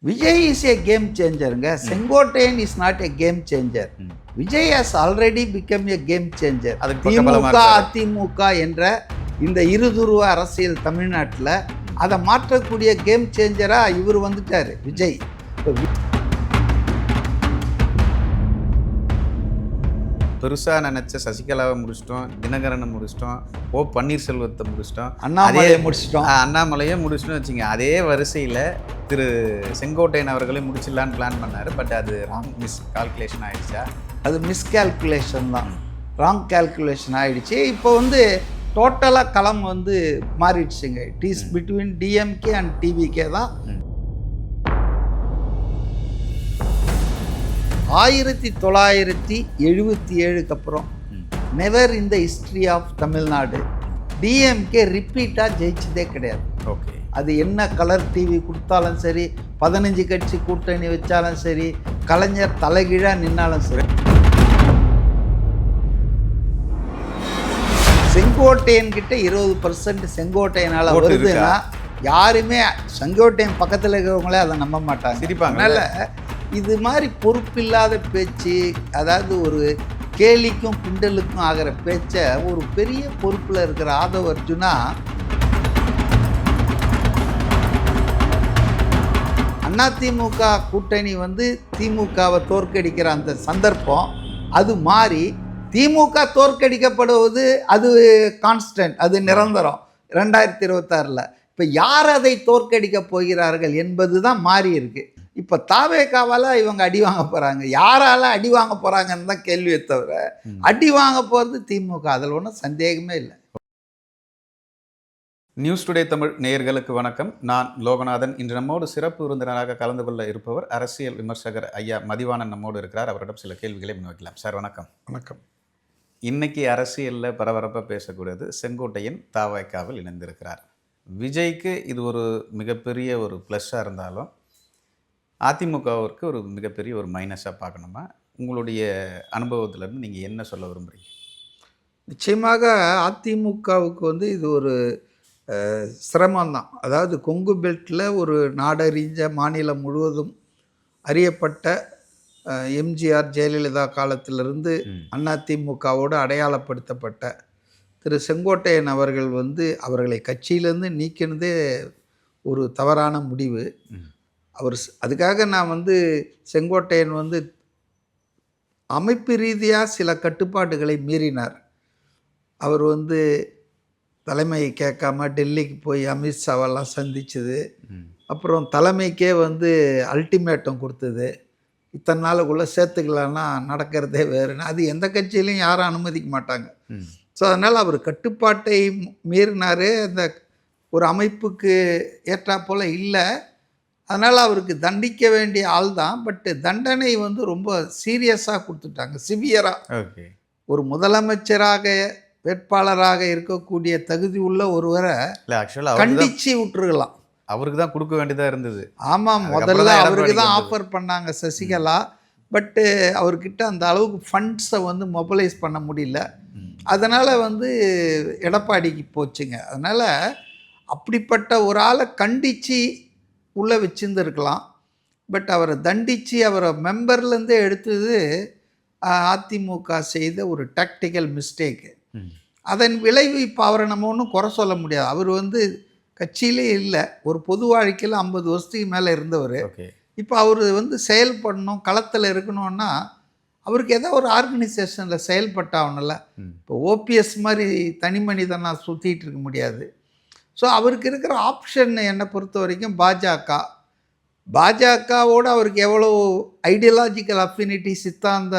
Vijay is a game சேஞ்சருங்க. Sengottaiyan is not a game changer. Vijay has already become a game changer. திமுக அதிமுக என்ற இந்த இருதுருவ அரசியல் தமிழ்நாட்டில் அதை மாற்றக்கூடிய கேம் சேஞ்சராக இவர் வந்துட்டார் விஜய். பெருசாக நினச்ச சசிகலாவை முடிச்சிட்டோம், தினகரனை முடிச்சிட்டோம், ஓ பன்னீர்செல்வத்தை முடிச்சிட்டோம், அண்ணாமலையை முடிச்சிட்டோம். அண்ணாமலையே முடிச்சிட்டோம் வச்சுங்க. அதே வரிசையில் திரு செங்கோட்டையன் அவர்களே முடிச்சிடலான்னு பிளான் பண்ணார். பட் அது ராங் கால்குலேஷன் ஆகிடுச்சா? அது மிஸ்கால்குலேஷன் தான், ராங் கால்குலேஷன் ஆகிடுச்சு. இப்போ டோட்டலாக களம் மாறிடுச்சுங்க. It is between DMK and TVK தான். 1977 அப்புறம் never in the history of Tamil Nadu DMK ரிப்பீட்டாக ஜெயிச்சதே கிடையாது. ஓகே, அது என்ன கலர் டிவி கொடுத்தாலும் சரி, 15 கட்சி கூட்டணி வச்சாலும் சரி, கலைஞர் தலைகீழாக நின்னாலும் சரி. செங்கோட்டையன் கிட்ட 20% செங்கோட்டையனால் வருதுன்னா யாருமே செங்கோட்டையன் பக்கத்தில் இருக்கிறவங்களே அதை நம்ப மாட்டாங்க, சிரிப்பாங்க. அதனால் இது மாதிரி பொறுப்பில்லாத பேச்சு, அதாவது ஒரு கேலிக்கும் கிண்டலுக்கும் ஆகிற பேச்சை ஒரு பெரிய பொறுப்பில் இருக்கிற ஆதவ அர்ஜுனா அதிமுக கூட்டணி திமுகவை தோற்கடிக்கிற அந்த சந்தர்ப்பம் அது மாறி திமுக தோற்கடிக்கப்படுவது அது கான்ஸ்டன்ட், அது நிரந்தரம். 2026 இப்போ யார் அதை தோற்கடிக்க போகிறார்கள் என்பது தான் மாறி இருக்கு. இப்போ தாவேகாவால் இவங்க அடி வாங்க போகிறாங்க, யாரால அடி வாங்க போகிறாங்கன்னு தான் கேள்வியை தவிர அடி வாங்க போகிறது திமுக, அதில் ஒன்றும் சந்தேகமே இல்லை. நியூஸ் டுடே தமிழ் நேயர்களுக்கு வணக்கம். நான் லோகநாதன். இன்று நம்மோடு சிறப்பு விருந்தினராக கலந்து கொள்ள இருப்பவர் அரசியல் விமர்சகர் ஐயா மதிவாணன் நம்மோடு இருக்கிறார். அவரிடம் சில கேள்விகளை முன்வைக்கலாம். சார் வணக்கம். வணக்கம். இன்னைக்கு அரசியலில் பரபரப்பாக பேசக்கூடியது செங்கோட்டையன் தாவேகாவில் இணைந்திருக்கிறார். விஜய்க்கு இது ஒரு மிகப்பெரிய ஒரு ப்ளஸ்ஸாக இருந்தாலும் அதிமுகவிற்கு ஒரு மிகப்பெரிய ஒரு மைனஸாக பார்க்கணுமா? உங்களுடைய அனுபவத்திலேருந்து நீங்கள் என்ன சொல்ல விரும்புகிறீங்க? நிச்சயமாக அதிமுகவுக்கு இது ஒரு சிரமம்தான். அதாவது கொங்கு பெல்ட்டில் ஒரு நாடறிஞ்ச மாநிலம் முழுவதும் அறியப்பட்ட எம்ஜிஆர் ஜெயலலிதா காலத்திலிருந்து அதிமுகவோடு அடையாளப்படுத்தப்பட்ட திரு செங்கோட்டையன் அவர்கள் அவர்களை கட்சியிலேருந்து நீக்கினதே ஒரு தவறான முடிவு. அவர் அதுக்காக நான் செங்கோட்டையன் அமைப்பு ரீதியாக சில கட்டுப்பாடுகளை மீறினார். அவர் தலைமையை கேட்காம டெல்லிக்கு போய் அமித்ஷாவெல்லாம் சந்திச்சது, அப்புறம் தலைமைக்கே அல்டிமேட்டம் கொடுத்தது, இத்தனை நாளுக்குள்ளே சேர்த்துக்கலான்னா நடக்கிறதே வேறுன்னு. அது எந்த கட்சியிலையும் யாரும் அனுமதிக்க மாட்டாங்க. ஸோ அதனால் அவர் கட்டுப்பாட்டை மீறினார், அந்த ஒரு அமைப்புக்கு ஏற்றா போல் இல்லை. அதனால் அவருக்கு தண்டிக்க வேண்டிய ஆள் தான். பட்டு தண்டனை ரொம்ப சீரியஸாக கொடுத்துட்டாங்க, சிவியராக. ஓகே, ஒரு முதலமைச்சராக வேட்பாளராக இருக்கக்கூடிய தகுதி உள்ள ஒருவரை கண்டிச்சு விட்டுருக்கலாம். அவருக்கு தான் கொடுக்க வேண்டியதாக இருந்தது. ஆமாம், முதல்ல அவருக்கு தான் ஆஃபர் பண்ணாங்க சசிகலா. பட்டு அவர்கிட்ட அந்த அளவுக்கு ஃபண்ட்ஸை மொபைலைஸ் பண்ண முடியல. அதனால் எடப்பாடிக்கு போச்சுங்க. அதனால் அப்படிப்பட்ட ஒரு ஆளை கண்டித்து உள்ளே வச்சுருந்துருக்கலாம். பட் அவரை தண்டித்து அவரை மெம்பர்லேருந்தே எடுத்தது அதிமுக செய்த ஒரு டாக்டிக்கல் மிஸ்டேக்கு. அதன் விளைவு இப்போ அவரை நம்ம ஒன்றும் குறை சொல்ல முடியாது. அவர் கட்சியிலே இல்லை, ஒரு பொது வாழ்க்கையில் 50 வருஷத்துக்கு மேலே இருந்தவர். இப்போ அவர் செயல்படணும், களத்தில் இருக்கணும்னா அவருக்கு ஏதோ ஒரு ஆர்கனைசேஷனில் செயல்பட்டாகணும்ல. இப்போ ஓபிஎஸ் மாதிரி தனி மனிதனாக சுற்றிட்டு இருக்க முடியாது. ஸோ அவருக்கு இருக்கிற ஆப்ஷன் என்னை பொறுத்த வரைக்கும் பாஜகவோடு அவருக்கு எவ்வளோ ஐடியாலஜிக்கல் அஃபினிட்டி, சித்தாந்த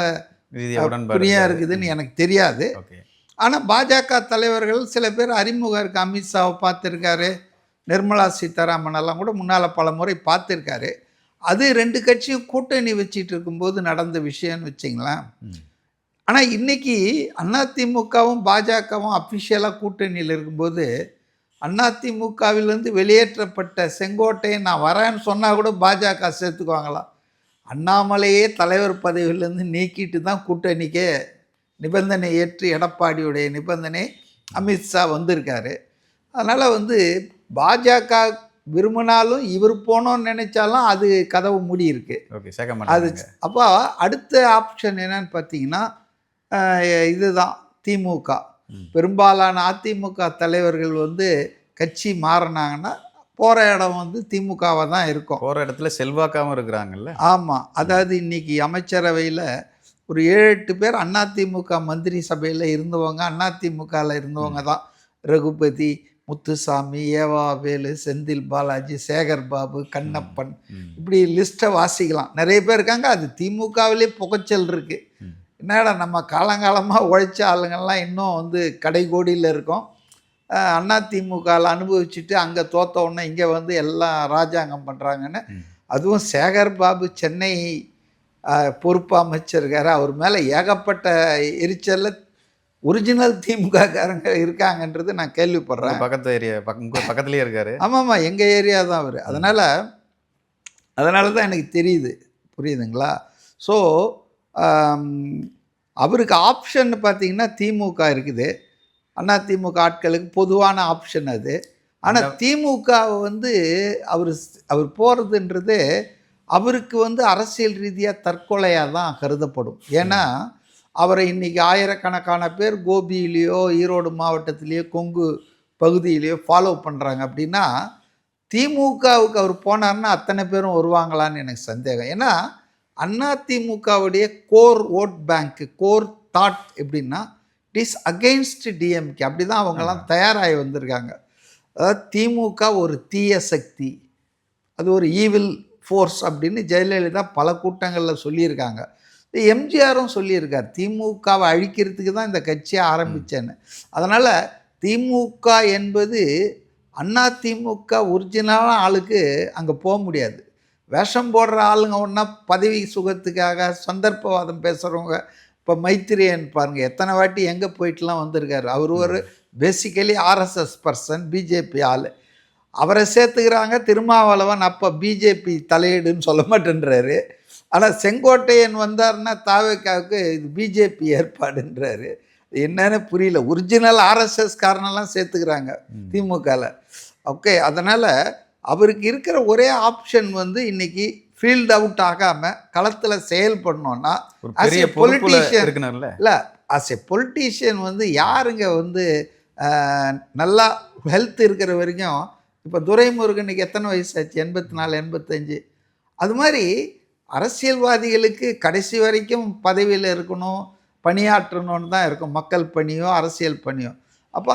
புரியாக இருக்குதுன்னு எனக்கு தெரியாது. ஆனால் பாஜக தலைவர்கள் சில பேர் அறிமுகம் இருக்குது. அமித்ஷாவை பார்த்துருக்காரு, நிர்மலா சீதாராமன் எல்லாம் கூட முன்னால் பல முறை பார்த்துருக்காரு. அது 2 கட்சியும் கூட்டணி வச்சிட்டு இருக்கும்போது நடந்த விஷயம்னு வச்சிங்களேன். ஆனால் இன்றைக்கி அதிமுகவும் பாஜகவும் அஃபிஷியலாக கூட்டணியில் இருக்கும்போது அதிமுகவிலிருந்து வெளியேற்றப்பட்ட செங்கோட்டையன் நான் வரேன்னு சொன்னால் கூட பாஜக சேர்த்துக்குவாங்களாம். அண்ணாமலையே தலைவர் பதவியிலேருந்து நீக்கிட்டு தான் கூட்டணிக்கே நிபந்தனை ஏற்று எடப்பாடியுடைய நிபந்தனை அமித்ஷா வந்திருக்காரு. அதனால் பாஜக விரும்பினாலும் இவர் போனோன்னு நினைச்சாலும் அது கதவு மூடி இருக்கு. ஓகே, சேர்க்க அது மாட்டாங்க. அப்போ அடுத்த ஆப்ஷன் என்னன்னு பார்த்தீங்கன்னா இதுதான் திமுக. பெரும்பாலான அதிமுக தலைவர்கள் வந்து கட்சி மாறினாங்கன்னா போகிற இடம் வந்து திமுகவாக தான் இருக்கும். போகிற இடத்துல செல்வாக்காகவும் இருக்கிறாங்கல்ல. ஆமாம். அதாவது இன்னைக்கு அமைச்சரவையில் ஒரு 7-8 பேர் அதிமுக மந்திரி சபையில் இருந்தவங்க அதிமுகவில் இருந்தவங்க தான். ரகுபதி, முத்துசாமி, ஏவாவேலு, செந்தில் பாலாஜி, சேகர் பாபு, கண்ணப்பன், இப்படி லிஸ்ட்டை வாசிக்கலாம். நிறைய பேர் இருக்காங்க. அது திமுகவிலே புகைச்சல் இருக்குது. என்னடா நம்ம காலங்காலமாக உழைச்ச ஆளுங்கள்லாம் இன்னும் வந்து கடைகோடியில் இருக்கோம். அதிமுகவில் அனுபவிச்சுட்டு அங்கே தோற்ற உடனே இங்கே வந்து எல்லாம் ராஜாங்கம் பண்ணுறாங்கன்னு. அதுவும் சேகர் பாபு சென்னை பொறுப்பு அமைச்சிருக்காரு. அவர் மேலே ஏகப்பட்ட எரிச்சலில் ஒரிஜினல் திமுககாரங்க இருக்காங்கன்றது நான் கேள்விப்படுறேன். பக்கத்து ஏரியா பக்கத்துலேயே இருக்காரு. ஆமாம்மா, எங்கள் ஏரியா தான் அவர். அதனால தான் எனக்கு தெரியுது. புரியுதுங்களா? ஸோ அவருக்கு ஆப்ஷன் பார்த்தீங்கன்னா திமுக இருக்குது. அதிமுக ஆட்களுக்கு பொதுவான ஆப்ஷன் அது. ஆனால் திமுகவை வந்து அவர் போகிறதுன்றது அவருக்கு வந்து அரசியல் ரீதியாக தற்கொலையாக தான் கருதப்படும். ஏன்னா அவரை இன்றைக்கி ஆயிரக்கணக்கான பேர் கோபியிலேயோ ஈரோடு மாவட்டத்திலேயோ கொங்கு பகுதியிலையோ ஃபாலோ பண்ணுறாங்க. அப்படின்னா திமுகவுக்கு அவர் போனார்னா அத்தனை பேரும் வருவாங்களான்னு எனக்கு சந்தேகம். ஏன்னா அதிமுகவுடைய கோர் ஓட் பேங்க்கு, கோர் தாட் எப்படின்னா இட் இஸ் அகெயின்ஸ்ட் டிஎம்கே. அப்படி தான் அவங்கெல்லாம் தயாராகி வந்திருக்காங்க. அதாவது திமுக ஒரு தீய சக்தி, அது ஒரு ஈவில் ஃபோர்ஸ் அப்படின்னு ஜெயலலிதா பல கூட்டங்களில் சொல்லியிருக்காங்க. எம்ஜிஆரும் சொல்லியிருக்கார், திமுகவை அழிக்கிறதுக்கு தான் இந்த கட்சியை ஆரம்பித்தேன்னு. அதனால் திமுக என்பது அதிமுக ஒரிஜினலான ஆளுக்கு அங்கே போக முடியாது. வேஷம் போடுற ஆளுங்க ஒன்றா பதவி சுகத்துக்காக சந்தர்ப்பவாதம் பேசுகிறவங்க. இப்போ மைத்திரியன் பாருங்கள், எத்தனை வாட்டி எங்கே போயிட்டுலாம் வந்திருக்காரு. அவர் ஒரு பேசிக்கலி ஆர்எஸ்எஸ் பர்சன், பிஜேபி ஆள். அவரை சேர்த்துக்கிறாங்க. திருமாவளவன் அப்போ பிஜேபி தலையீடுன்னு சொல்ல மாட்டேன்றாரு. ஆனால் செங்கோட்டையன் வந்தார்னா தாவேக்காவுக்கு இது பிஜேபி ஏற்பாடுன்றாரு. என்னன்னு புரியல. ஒரிஜினல் ஆர்எஸ்எஸ் காரணம்லாம் சேர்த்துக்கிறாங்க திமுகவில். ஓகே, அதனால் அவருக்கு இருக்கிற ஒரே ஆப்ஷன் வந்து இன்னைக்கு ஃபீல்ட் அவுட் ஆகாமல் களத்தில் செயல்படணும்னா ஆஸ் எ பொலிட்டீஷியன் இல்லை, ஆஸ் எ பொலிட்டீஷியன் வந்து யாருங்க வந்து நல்லா ஹெல்த் இருக்கிற வரைக்கும். இப்போ துரைமுருகனுக்கு எத்தனை வயசாச்சு? 84, 85. அது மாதிரி அரசியல்வாதிகளுக்கு கடைசி வரைக்கும் பதவியில் இருக்கணும், பணியாற்றணும்னு தான் இருக்கும். மக்கள் பணியோ அரசியல் பணியோ. அப்போ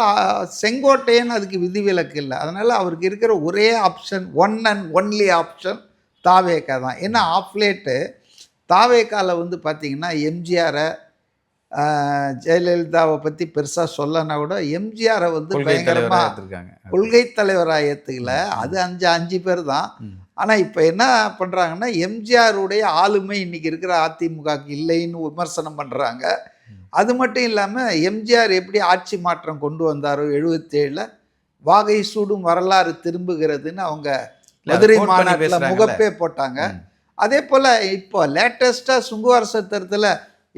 செங்கோட்டையன் அதுக்கு விதிவிலக்கு இல்லை. அதனால் அவருக்கு இருக்கிற ஒரே option, one and only option தாவேக்கா தான். ஏன்னா ஆஃப்லேட்டு தாவேக்காவில் வந்து பார்த்திங்கன்னா எம்ஜிஆரை ஜெயலலிதாவை பற்றி பெருசாக சொல்லனா கூட எம்ஜிஆரை வந்து பயங்கரமாக கொள்கை தலைவராக ஏற்றுக்கல. அது 5 பேர் தான். ஆனால் இப்போ என்ன பண்ணுறாங்கன்னா எம்ஜிஆருடைய ஆளுமை இன்றைக்கி இருக்கிற அதிமுகவுக்கு இல்லைன்னு விமர்சனம் பண்ணுறாங்க. அது மட்டும் இல்லாமல் எம்ஜிஆர் எப்படி ஆட்சி மாற்றம் கொண்டு வந்தாரோ 77 வாகை சூடும் வரலாறு திரும்புகிறதுன்னு அவங்க மதுரை மாநாட்டில் முகப்பே போட்டாங்க. அதே போல் இப்போ லேட்டஸ்ட்டாக சுங்குவார் சத்திரத்தில்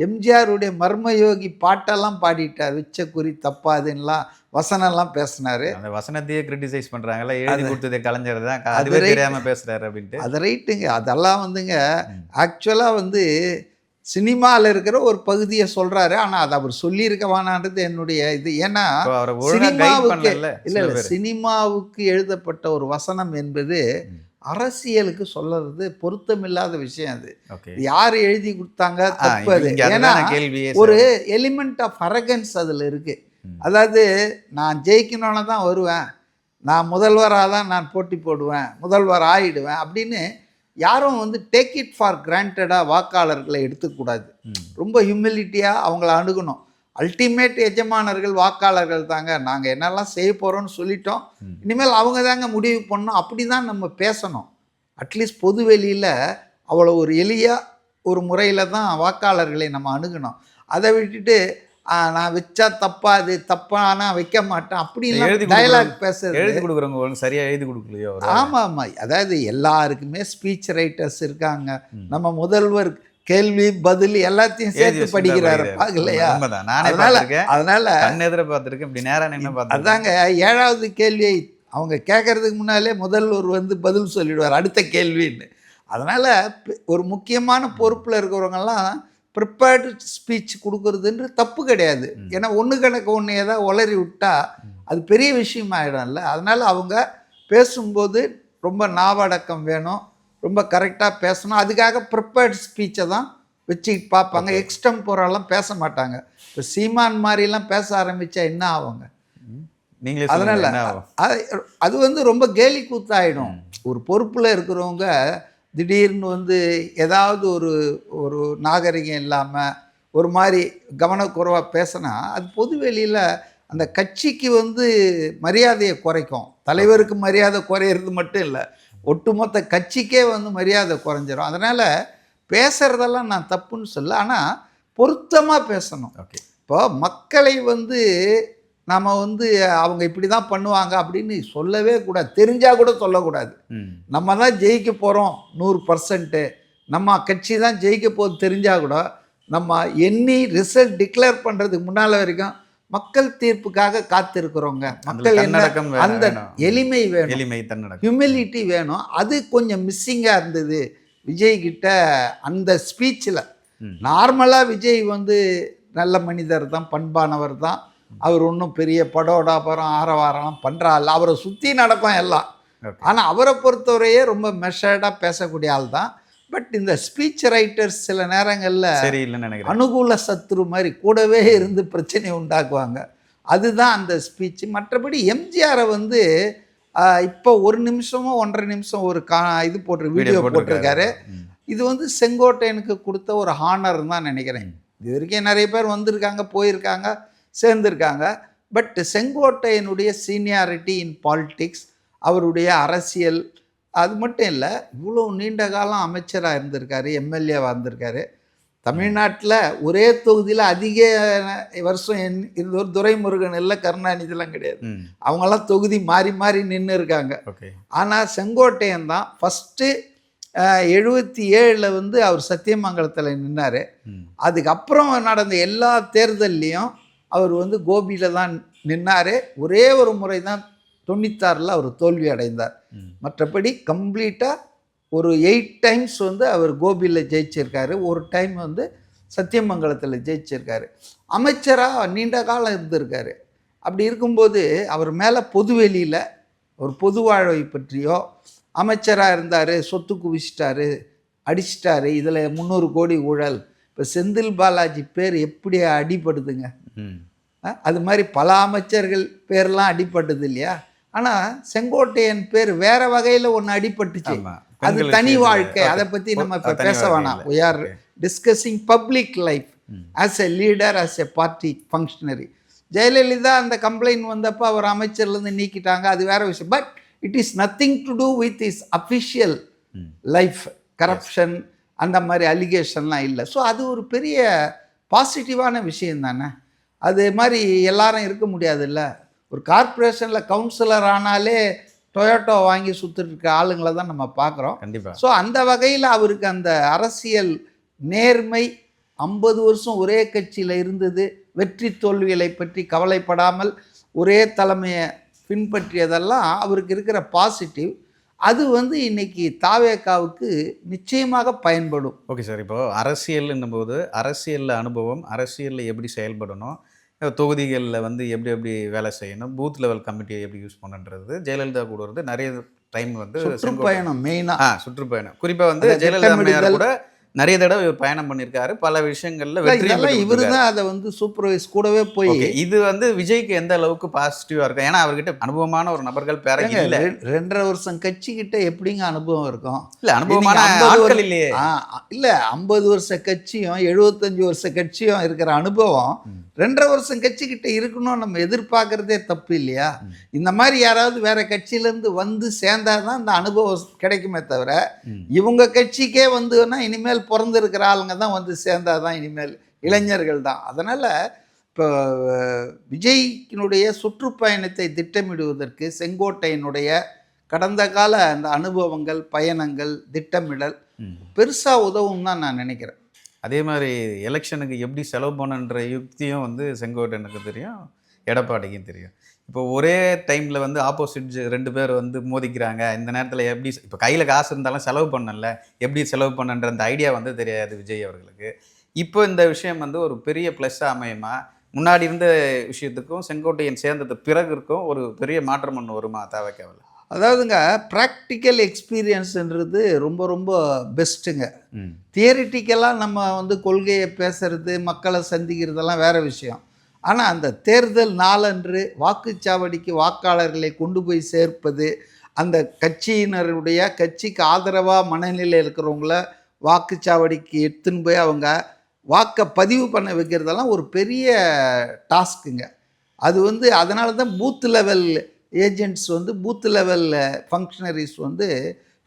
எம்ஜிஆருடைய மர்மயோகி பாட்டெல்லாம் பாடிட்டார். விச்ச குறி தப்பாதுன்னெலாம் வசனம்லாம் பேசினார். அந்த வசனத்தையே கிரிட்டிசைஸ் பண்ணுறாங்கல்ல, எழுதி கொடுத்ததே கலைஞர் தான், அதுவே தெரியாமல் பேசுகிறாரு அப்படின்ட்டு. அது ரைட்டுங்க. அதெல்லாம் வந்துங்க ஆக்சுவலாக வந்து சினிமாவில் இருக்கிற ஒரு பகுதியை சொல்கிறாரு. ஆனால் அதை அவர் சொல்லியிருக்க வேணான்றது என்னுடைய இது. ஏன்னா சினிமாவுக்கு இல்லை, சினிமாவுக்கு எழுதப்பட்ட ஒரு வசனம் என்பது அரசியலுக்கு சொல்றது பொருத்தமில்லாத விஷயம். அது யார் எழுதி கொடுத்தாங்க தப்பு அது. ஏன்னா ஒரு எலிமெண்ட் ஆஃப் அரகன்ஸ் அதில் இருக்கு. அதாவது நான் ஜெயிக்கணும்னு தான் வருவேன், நான் முதல்வராக தான் நான் போட்டி போடுவேன், முதல்வர் ஆகிடுவேன் அப்படின்னு யாரும் வந்து டேக் இட் ஃபார் கிராண்டடாக வாக்காளர்களை எடுத்துக்கூடாது. ரொம்ப ஹியூமிலிட்டியாக அவங்கள அணுகணும். அல்டிமேட் எஜமானர்கள் வாக்காளர்கள் தாங்க. நாங்கள் என்னெல்லாம் செய்ய போகிறோன்னு சொல்லிட்டோம், இனிமேல் அவங்க தாங்க முடிவு பண்ணோம். அப்படி தான் நம்ம பேசணும். அட்லீஸ்ட் பொது வெளியில் அவ்வளோ ஒரு எளிய ஒரு முறையில் தான் வாக்காளர்களை நம்ம அணுகணும். அதை விட்டுட்டு நான் வச்சா தப்பா, அது தப்பானா வைக்க மாட்டேன் அப்படின்னு டயலாக் பேசுறது. எழுதி கொடுக்குறவங்க சரியாக எழுதி கொடுக்கலையோ? ஆமாம் ஆமாம். அதாவது எல்லாருக்குமே ஸ்பீச் ரைட்டர்ஸ் இருக்காங்க. நம்ம முதல்வர் கேள்வி பதில் எல்லாத்தையும் சேர்த்து படிக்கிறாரு இல்லையா? அதனால எதிர பார்த்துருக்கேன், இப்படி நேரா நின்று பார்த்தேன். அதாங்க 7வது கேள்வியை அவங்க கேட்கறதுக்கு முன்னாலே முதல்வர் வந்து பதில் சொல்லிடுவார் அடுத்த கேள்வின்னு. அதனால் ஒரு முக்கியமான பொறுப்பில் இருக்கிறவங்கெல்லாம் ப்ரிப்பேர்டு ஸ்பீச் கொடுக்குறதுன்ற தப்பு கிடையாது. ஏன்னா ஒன்று கணக்கு ஒன்று ஏதாவது உளறி விட்டா அது பெரிய விஷயமாயிடும்ல. அதனால் அவங்க பேசும்போது ரொம்ப நாவடக்கம் வேணும், ரொம்ப கரெக்டாக பேசணும். அதுக்காக ப்ரிப்பேர்டு ஸ்பீச்சை தான் வச்சுக்கிட்டு பார்ப்பாங்க. எக்ஸ்டம்போரெல்லாம் பேச மாட்டாங்க. இப்போ சீமான் மாதிரிலாம் பேச ஆரம்பித்தா என்ன ஆகுங்க? நீங்களே அதனால் அது வந்து ரொம்ப கேலி கூத்தாயிடும். ஒரு பொறுப்பில் இருக்கிறவங்க திடீர்னு வந்து ஏதாவது ஒரு நாகரிகம் இல்லாமல் ஒரு மாதிரி கவனக்குறைவாக பேசினா அது பொது வெளியில் அந்த கட்சிக்கு வந்து மரியாதையை குறைக்கும். தலைவருக்கு மரியாதை குறையிறது மட்டும் இல்லை, ஒட்டுமொத்த கட்சிக்கே வந்து மரியாதை குறைஞ்சிரும். அதனால் பேசுகிறதெல்லாம் நான் தப்புன்னு சொல்ல, ஆனால் பொருத்தமாக பேசணும். இப்போ மக்களை வந்து நாம் வந்து அவங்க இப்படி தான் பண்ணுவாங்க அப்படின்னு சொல்லவே கூடாது. தெரிஞ்சால் கூட சொல்லக்கூடாது. நம்ம தான் ஜெயிக்க போகிறோம் 100%, நம்ம கட்சி தான் ஜெயிக்க போகுது தெரிஞ்சால் கூட நம்ம எண்ணி ரிசல்ட் டிக்ளேர் பண்ணுறதுக்கு முன்னால் வரைக்கும் மக்கள் தீர்ப்புக்காக காத்திருக்கிறோங்க. மக்கள் என்ன அந்த எளிமை வேணும், ஹியூமிலிட்டி வேணும். அது கொஞ்சம் மிஸ்ஸிங்காக இருந்தது விஜய் கிட்ட அந்த ஸ்பீச்சில். நார்மலாக விஜய் வந்து நல்ல மனிதர் தான், பண்பானவர் தான். அவர் ஒன்றும் பெரிய படோடாபரம் ஆரவாரம்லாம் பண்ணுறாள், அவரை சுற்றி நடக்கும் எல்லாம். ஆனால் அவரை பொறுத்தவரையே ரொம்ப மெஷர்டாக பேசக்கூடிய ஆள் தான். பட் இந்த ஸ்பீச் ரைட்டர்ஸ் சில நேரங்களில் அனுகூல சத்ரு மாதிரி கூடவே இருந்து பிரச்சனை உண்டாக்குவாங்க. அதுதான் அந்த ஸ்பீச். மற்றபடி எம்ஜிஆரை வந்து இப்போ 1 நிமிஷமோ 1.5 நிமிஷம் ஒரு இது வீடியோ போட்டிருக்காரு. இது வந்து செங்கோட்டையனுக்கு கொடுத்த ஒரு ஹானர் தான் நினைக்கிறேன். இது வரைக்கும் நிறைய பேர் வந்திருக்காங்க, போயிருக்காங்க, சேர்ந்துருக்காங்க. பட் செங்கோட்டையனுடைய சீனியாரிட்டி இன் பாலிட்டிக்ஸ், அவருடைய அரசியல், அது மட்டும் இல்லை, இவ்வளோ நீண்ட காலம் அமைச்சராக இருந்திருக்காரு, எம்எல்ஏவாக இருந்திருக்காரு. தமிழ்நாட்டில் ஒரே தொகுதியில் அதிக வருஷம் இருந்தவர் துரைமுருகன் இல்லை, கருணாநிதிலாம் கிடையாது. அவங்கெல்லாம் தொகுதி மாறி மாறி நின்று இருக்காங்க. ஆனால் செங்கோட்டையன் தான் ஃபஸ்ட்டு 77 வந்து அவர் சத்தியமங்கலத்தில் நின்னார். அதுக்கப்புறம் நடந்த எல்லா தேர்தல்லையும் அவர் வந்து கோபியில் தான் நின்னார். ஒரே ஒரு முறை தான் 96 அவர் தோல்வி அடைந்தார். மற்றபடி கம்ப்ளீட்டாக ஒரு 8 டைம்ஸ் வந்து அவர் கோபியில் ஜெயிச்சிருக்காரு, ஒரு டைம் வந்து சத்தியமங்கலத்தில் ஜெயிச்சிருக்காரு. அமைச்சராக நீண்ட காலம் இருந்திருக்காரு. அப்படி இருக்கும்போது அவர் மேலே பொதுவெளியில் ஒரு பொது வாழ்வை பற்றியோ, அமைச்சராக இருந்தார், சொத்து குவிச்சிட்டாரு, அடிச்சிட்டாரு, இதில் 300 கோடி ஊழல், இப்போ செந்தில் பாலாஜி பேர் எப்படி அடிபடுதுங்க? அது மாதிரி பல அமைச்சர்கள் பேர்லாம் அடிபட்டது இல்லையா? ஆனால் செங்கோட்டையன் பேர் வேற வகையில் ஒன்று அடிபட்டுச்சு. அது தனி வாழ்க்கை, அதை பற்றி நம்ம இப்போ பேச வேணாம். we are discussing public life as a leader, as a party functionary. Jayalalithaa அந்த கம்ப்ளைண்ட் வந்தப்போ அவர் அமைச்சர்லேருந்து நீக்கிட்டாங்க, அது வேற விஷயம். But it is nothing to do with is official life. Corruption அந்த மாதிரி அலிகேஷன்லாம் இல்லை. ஸோ அது ஒரு பெரிய பாசிட்டிவான விஷயம் தானே. அது மாதிரி எல்லாரும் இருக்க முடியாதுல்ல. ஒரு கார்ப்பரேஷனில் கவுன்சிலர் ஆனாலே டொயோட்டோ வாங்கி சுற்றிட்டு இருக்க ஆளுங்களை தான் நம்ம பார்க்குறோம். கண்டிப்பாக. ஸோ அந்த வகையில் அவருக்கு அந்த அரசியல் நேர்மை, 50 வருஷம் ஒரே கட்சியில் இருந்தது, வெற்றி தோல்விகளை பற்றி கவலைப்படாமல் ஒரே தலைமையை பின்பற்றியதெல்லாம் அவருக்கு இருக்கிற பாசிட்டிவ். அது வந்து இன்னைக்கு தாவேகாவுக்கு நிச்சயமாக பயன்படும். ஓகே சார், இப்போது அரசியல்ன்னும் போது அரசியலில் அனுபவம், அரசியலில் எப்படி செயல்படணும், தொகுதிகளில் வந்து எப்படி எப்படி வேலை செய்யணும், பூத் லெவல் கமிட்டியை எப்படி யூஸ் பண்ணுன்றது ஜெயலலிதா கூட வந்து நிறைய டைம் வந்து சுற்றுப்பயணம், மெயினாக சுற்றுப்பயணம், குறிப்பாக வந்து ஜெயலலிதா கூட நிறைய தடவை இவர் பயணம் பண்ணியிருக்காரு, பல விஷயங்கள்ல வெற்றி. இவர் தான் அதை வந்து சூப்பர்வைஸ் கூடவே போய். இது வந்து விஜய்க்கு எந்த அளவுக்கு பாசிட்டிவா இருக்கும்? ஏன்னா அவர்கிட்ட அனுபவமான ஒரு நபர்கள் பேர இல்ல. 2.5 வருஷம் கட்சி கிட்ட எப்படிங்க அனுபவம் இருக்கும்? இல்ல அனுபவமான ஆட்கள் இல்லையே. இல்ல 50 வருஷ கட்சியும் 75 வருஷ கட்சியும் இருக்கிற அனுபவம் 2.5 வருஷம் கட்சி கிட்ட இருக்கணும் நம்ம எதிர்பார்க்கறதே தப்பு இல்லையா? இந்த மாதிரி யாராவது வேற கட்சியிலேருந்து வந்து சேர்ந்தாதான் அந்த அனுபவம் கிடைக்குமே தவிர, இவங்க கட்சிக்கே வந்துன்னா இனிமேல் பிறந்திருக்கிற ஆளுங்க தான் வந்து சேர்ந்தாதான் இனிமேல் இளைஞர்கள் தான். அதனால் இப்போ விஜய்க்கினுடைய சுற்றுப்பயணத்தை திட்டமிடுவதற்கு செங்கோட்டையனுடைய கடந்த கால அந்த அனுபவங்கள், பயணங்கள், திட்டமிடல் பெருசாக உதவும் தான் நான் நினைக்கிறேன். அதே மாதிரி எலெக்ஷனுக்கு எப்படி செலவு பண்ணுன்ற யுக்தியும் வந்து செங்கோட்டையனுக்கு தெரியும், எடப்பாடிக்கும் தெரியும். இப்போ ஒரே டைமில் வந்து ஆப்போசிட் 2 பேர் வந்து மோதிக்கிறாங்க. இந்த நேரத்தில் எப்படி இப்போ கையில் காசு இருந்தாலும் செலவு பண்ணல. எப்படி செலவு பண்ணன்ற அந்த ஐடியா வந்து தெரியாது விஜய் அவர்களுக்கு. இப்போ இந்த விஷயம் வந்து ஒரு பெரிய ப்ளஸ்ஸா அமையுமா? முன்னாடி இருந்த விஷயத்துக்கும் செங்கோட்டையன் சேர்ந்தது பிறகு இருக்கும் ஒரு பெரிய மாற்றம் ஒண்ணு வருமா தவக்கவில? அதாவதுங்க ப்ராக்டிக்கல் எக்ஸ்பீரியன்ஸுன்றது ரொம்ப ரொம்ப பெஸ்ட்டுங்க. ம். தியரிட்டிக்கலாக நம்ம வந்து கொள்கையை பேசுறது, மக்களை சந்திக்கிறதெல்லாம் வேறு விஷயம். ஆனால் அந்த தேர்தல் நாளன்று வாக்குச்சாவடிக்கு வாக்காளர்களை கொண்டு போய் சேர்ப்பது, அந்த கட்சியினருடைய கட்சிக்கு ஆதரவாக மனநிலையில் இருக்கிறவங்கள வாக்குச்சாவடிக்கு எடுத்துன்னு போய் அவங்க வாக்கை பதிவு பண்ண வைக்கிறதெல்லாம் ஒரு பெரிய டாஸ்க்குங்க. அது வந்து அதனால தான் பூத் லெவல் ஏஜென்ட்ஸ் வந்து பூத் லெவல் ஃபங்க்ஷனரிஸ் வந்து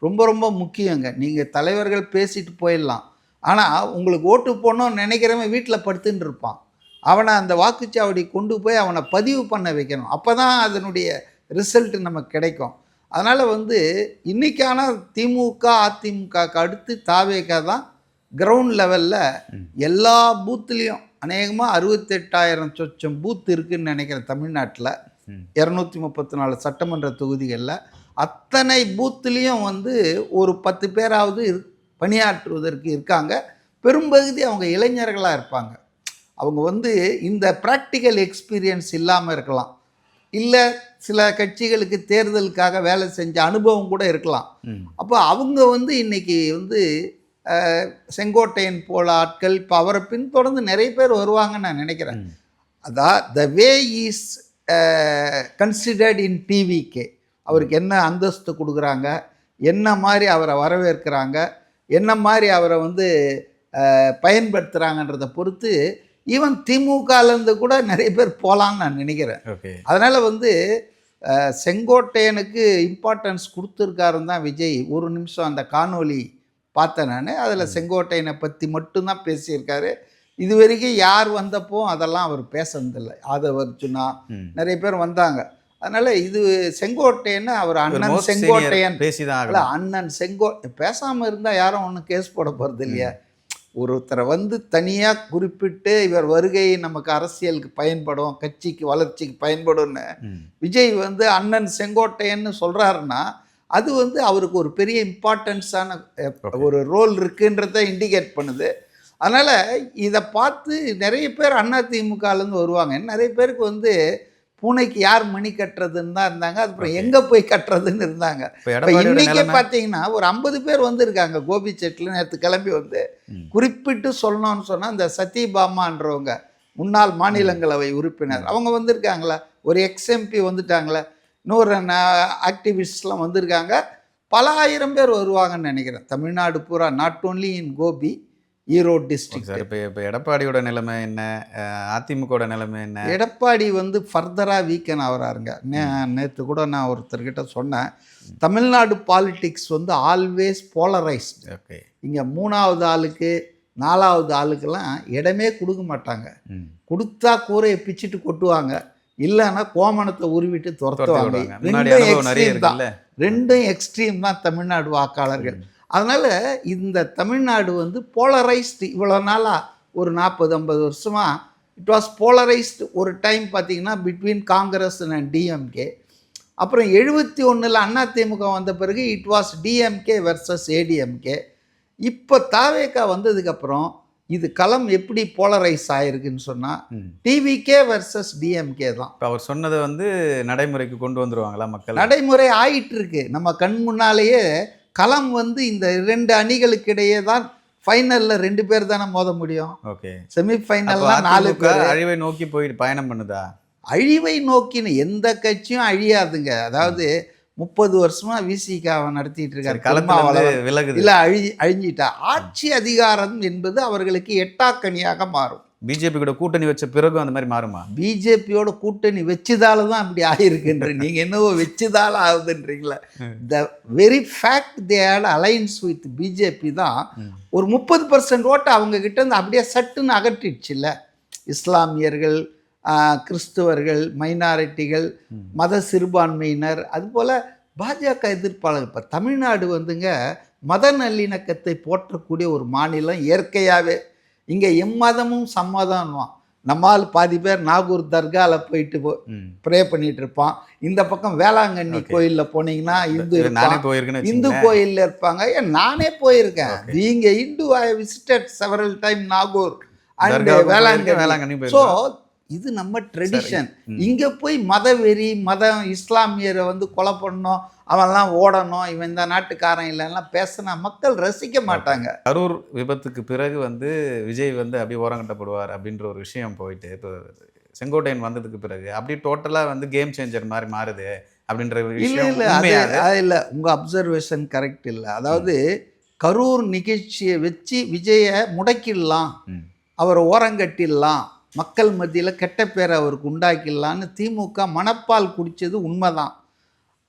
ரொம்ப ரொம்ப முக்கியங்க. நீங்கள் தலைவர்கள் பேசிட்டு போயிடலாம், ஆனால் உங்களுக்கு ஓட்டு போடணும்னு நினைக்கிறவன் வீட்டில் படுத்துன்னு இருப்பான். அவனை அந்த வாக்குச்சாவடி கொண்டு போய் அவனை பதிவு பண்ண வைக்கணும். அப்போ தான் அதனுடைய ரிசல்ட் நமக்கு கிடைக்கும். அதனால் வந்து இன்றைக்கான திமுக அதிமுகக்கு அடுத்து தாவேகா தான் கிரவுண்ட் லெவலில் எல்லா பூத்துலேயும் அநேகமாக 68,000 சொச்சம் பூத் இருக்குதுன்னு நினைக்கிறேன் தமிழ்நாட்டில். 234 சட்டமன்ற தொகுதிகளில் அத்தனை பூத்துலேயும் வந்து ஒரு 10 பேராவது பணியாற்றுவதற்கு இருக்காங்க. பெரும்பகுதி அவங்க இளைஞர்களாக இருப்பாங்க. அவங்க வந்து இந்த ப்ராக்டிக்கல் எக்ஸ்பீரியன்ஸ் இல்லாமல் இருக்கலாம், இல்லை சில கட்சிகளுக்கு தேர்தலுக்காக வேலை செஞ்ச அனுபவம் கூட இருக்கலாம். அப்போ அவங்க வந்து இன்றைக்கி வந்து செங்கோட்டையன் போல ஆட்கள் இப்போ அவரை பின்தொடர்ந்து நிறைய பேர் வருவாங்கன்னு நான் நினைக்கிறேன். அதான் the way is considered in TVK, அவருக்கு என்ன அந்தஸ்து கொடுக்குறாங்க, என்ன மாதிரி அவரை வரவேற்கிறாங்க, என்ன மாதிரி அவரை வந்து பயன்படுத்துகிறாங்கன்றதை பொறுத்து ஈவன் திமுகலேருந்து கூட நிறைய பேர் போகலான்னு நான் நினைக்கிறேன். அதனால் வந்து செங்கோட்டையனுக்கு இம்பார்ட்டன்ஸ் கொடுத்துருக்காருன்னு தான் விஜய் ஒரு நிமிஷம் அந்த காணொலி பார்த்தேன் நான். அதில் செங்கோட்டையனை பற்றி மட்டும்தான் பேசியிருக்காரு. இது வரைக்கும் யார் வந்தப்போ அதெல்லாம் அவர் பேசுனதில்லை. ஆதவர்ஜுனா நிறைய பேர் வந்தாங்க. அதனால் இது செங்கோட்டையன்னு அவர் அண்ணன் செங்கோட்டையன் பேசிதான் அண்ணன் பேசாமல் இருந்தால் யாரும் ஒன்றும் கேஸ் போட போகிறது இல்லையா. ஒருத்தரை வந்து தனியாக குறிப்பிட்டு இவர் வருகை நமக்கு அரசியலுக்கு பயன்படும், கட்சிக்கு வளர்ச்சிக்கு பயன்படும்னு விஜய் வந்து அண்ணன் செங்கோட்டையன்னு சொல்கிறாருன்னா அது வந்து அவருக்கு ஒரு பெரிய இம்பார்ட்டன்ஸான ஒரு ரோல் இருக்குன்றத இண்டிகேட் பண்ணுது. அதனால் இதை பார்த்து நிறைய பேர் அதிமுகலேருந்து வருவாங்க. நிறைய பேருக்கு வந்து பூனைக்கு யார் மணி கட்டுறதுன்னு தான் இருந்தாங்க. அதுக்கப்புறம் எங்கே போய் கட்டுறதுன்னு இருந்தாங்க. இப்போ இன்றைக்கே பார்த்தீங்கன்னா ஒரு 50 பேர் வந்திருக்காங்க. கோபிச்செட்டில் நேற்று கிளம்பி வந்து குறிப்பிட்டு சொல்லணும்னு சொன்னால் இந்த சத்யபாமான்றவங்க முன்னாள் மாநிலங்களவை உறுப்பினர் அவங்க வந்திருக்காங்களா, ஒரு எக்ஸ்எம்பி வந்துட்டாங்களே, இன்னொரு ஆக்டிவிஸ்ட்லாம் வந்திருக்காங்க. பல ஆயிரம் பேர் வருவாங்கன்னு நினைக்கிறேன் தமிழ்நாடு பூரா, not only in Gobi, Erode district. இப்போ எடப்பாடியோட நிலைமை என்ன, அதிமுகவோட நிலைமை என்ன? எடப்பாடி வந்து ஃபர்தராக வீக்கன் ஆகிறாருங்க. நேற்று கூட நான் ஒருத்தர்கிட்ட சொன்னேன், தமிழ்நாடு பாலிட்டிக்ஸ் வந்து ஆல்வேஸ் போலரைஸ்ட். ஓகே, இங்கே 3வது ஆளுக்கு 4வது ஆளுக்கெல்லாம் இடமே கொடுக்க மாட்டாங்க. கொடுத்தா கூரையை பிச்சுட்டு கொட்டுவாங்க, இல்லைன்னா கோமணத்தை உருவிட்டு துரத்துவாங்க. ரெண்டும் எக்ஸ்ட்ரீம் தான் தமிழ்நாடு வாக்காளர்கள். அதனால் இந்த தமிழ்நாடு வந்து போலரைஸ்டு. இவ்வளோ நாளாக ஒரு 40-50 வருஷமாக இட் வாஸ் போலரைஸ்டு. ஒரு டைம் பார்த்திங்கன்னா பிட்வீன் காங்கிரஸ் அண்ட் டிஎம்கே. அப்புறம் 71 அதிமுக வந்த பிறகு it was DMK versus ADMK. இப்போ தாவேகா வந்ததுக்கப்புறம் இது களம் எப்படி போலரைஸ் ஆகிருக்குன்னு சொன்னால் டிவிகே வெர்சஸ் டிஎம்கே தான். இப்போ அவர் சொன்னதை வந்து நடைமுறைக்கு கொண்டு வந்துடுவாங்களா மக்கள்? நடைமுறை ஆயிட்டுருக்கு. நம்ம கண் முன்னாலேயே களம் வந்து இந்த 2 அணிகளுக்கு இடையே தான். ஃபைனலில் 2 பேர் தானே மோத முடியும். ஓகே, செமிஃபைனல்லாம் 4 பேர். அழிவை நோக்கி போயிட்டு பயணம் பண்ணுதா? அழிவை நோக்கின்னு எந்த கட்சியும் அழியாதுங்க. அதாவது 30 வருஷமாக விசிகாவை நடத்திட்டு இருக்காரு. இல்லை அழிஞ்சிட்டா ஆட்சி அதிகாரம் என்பது அவர்களுக்கு எட்டாக்கணியாக மாறும். பிஜேபி கூட கூட்டணி வச்ச பிறகு அந்த மாதிரி மாறுமா? பிஜேபியோட கூட்டணி வச்சதால தான் அப்படி ஆகிருக்குன்ற நீங்கள் என்னவோ வச்சதால ஆகுதுன்றீங்களா? The very fact they had alliance with BJP தான் ஒரு 30% ஓட்டை அவங்க கிட்டேருந்து அப்படியே சட்டுன்னு அகற்றிடுச்சுல்ல. இஸ்லாமியர்கள், கிறிஸ்துவர்கள், மைனாரிட்டிகள், மத சிறுபான்மையினர், அதுபோல் பாஜக எதிர்ப்பாளர்கள். இப்போ தமிழ்நாடு வந்துங்க மத நல்லிணக்கத்தை போற்றக்கூடிய ஒரு மாநிலம் இயற்கையாகவே. இங்கே எம்மதமும் சம்மதம்வான். நம்மால் பாதி பேர் நாகூர் தர்கால போயிட்டு ப்ரே பண்ணிட்டு இருப்பான். இந்த பக்கம் வேளாங்கண்ணி கோயிலில் போனீங்கன்னா இந்து நானே போயிருக்கேன், இந்து கோயிலில் இருப்பாங்க. ஏன் நானே போயிருக்கேன். நீங்க Hindu I visited several time Nagore and Velankanni. So இது நம்ம ட்ரெடிஷன். இங்க போய் மதவெறி இஸ்லாமியரை வந்து கொலை பண்ணணும், அவன்லாம் ஓடணும், இவன் இந்த நாட்டுக்காரன் இல்லைன்னா பேசினா மக்கள் ரசிக்க மாட்டாங்க. கரூர் விபத்துக்கு பிறகு வந்து விஜய் வந்து அப்படியே ஓரங்கட்டப்படுவார் அப்படின்ற ஒரு விஷயம் போயிட்டு, இப்போ செங்கோட்டையன் வந்ததுக்கு பிறகு அப்படி டோட்டலாக வந்து கேம் சேஞ்சர் மாதிரி மாறுது அப்படின்ற விஷயம் இல்லை. உங்க அப்சர்வேஷன் கரெக்ட் இல்லை. அதாவது கரூர் நிகழ்ச்சியை வச்சு விஜயை முடக்கிடலாம், அவரை ஓரங்கட்டிடலாம், மக்கள் மத்தியில் கெட்ட பேரை அவருக்கு உண்டாக்கிடலான்னு திமுக மனப்பால் குடித்தது உண்மைதான்.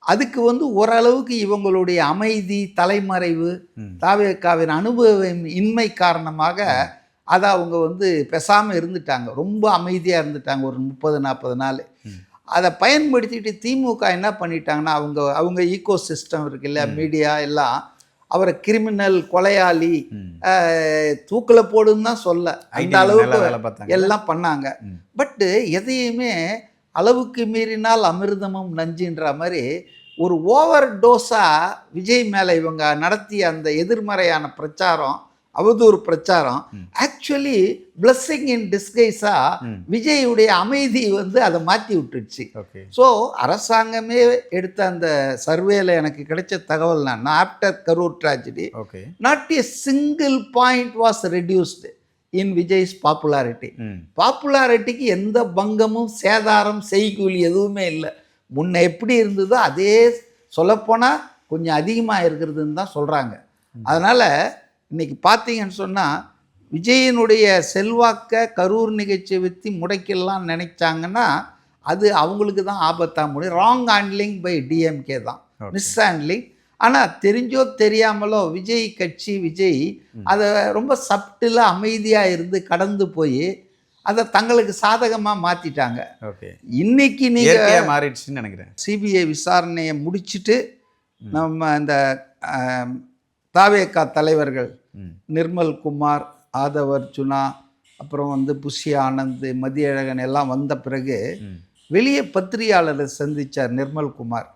அதுக்கு வந்து ஓரளவுக்கு இவங்களுடைய அமைதி, தலைமறைவு, தாவேகாவின் அனுபவம் இன்மை காரணமாக அதை அவங்க வந்து பேசாமல் இருந்துட்டாங்க. ரொம்ப அமைதியாக இருந்துட்டாங்க ஒரு 30-40 நாள். அதை பயன்படுத்திட்டு திமுக என்ன பண்ணிட்டாங்கன்னா, அவங்க ஈகோ சிஸ்டம் இருக்கு இல்லையா, மீடியா எல்லாம் அவரை கிரிமினல், கொலையாளி, தூக்கில் போடுன்னு தான் சொல்ல, அந்த அளவுக்கு எல்லாம் பண்ணாங்க. பட்டு எதையுமே அளவுக்கு மீறினால் அமிர்தமும் நஞ்சுன்ற மாதிரி ஒரு ஓவர் டோஸாக விஜய் மேலே இவங்க நடத்திய அந்த எதிர்மறையான பிரச்சாரம், அவதூறு பிரச்சாரம் ஆக்சுவலி பிளஸ்ஸிங் இன் டிஸ்கைஸாக விஜயுடைய அமைதி வந்து அதை மாற்றி விட்டுடுச்சு. ஸோ அரசாங்கமே எடுத்த அந்த சர்வேல எனக்கு கிடைச்ச தகவல் நான் after Karur tragedy not a single point was reduced in Vijay's popularity. பாப்புலாரிட்டிக்கு எந்த பங்கமும் சேதாரம் செய்கூலி எதுவுமே இல்லை. முன்ன எப்படி இருந்ததோ அதே, சொல்லப்போனால் கொஞ்சம் அதிகமாக இருக்கிறதுன்னு தான் சொல்கிறாங்க. அதனால் இன்றைக்கி பார்த்தீங்கன்னு சொன்னால் விஜயனுடைய செல்வாக்கை கரூர் நிகழ்ச்சியை வச்சு முடைக்கலாம்னு நினைச்சாங்கன்னா அது அவங்களுக்கு தான் ஆபத்தாக முடியும். ராங் ஹேண்ட்லிங் பை டிஎம்கே தான், மிஸ் ஹேண்ட்லிங். ஆனால் தெரிஞ்சோ தெரியாமலோ விஜய் கட்சி, விஜய் அதை ரொம்ப சப்டிலாக அமைதியாக இருந்து கடந்து போய் அதை தங்களுக்கு சாதகமாக மாற்றிட்டாங்க. இன்னைக்கு நீங்கள் மாறிடுச்சுன்னு நினைக்கிறேன். சிபிஐ விசாரணையை முடிச்சுட்டு நம்ம இந்த தாவேகா தலைவர்கள் நிர்மல் குமார், ஆதவ் அர்ஜுனா, அப்புறம் வந்து புஷி ஆனந்த், மதியழகன் எல்லாம் வந்த பிறகு வெளியே பத்திரிகையாளரை சந்தித்தார் நிர்மல் குமார்.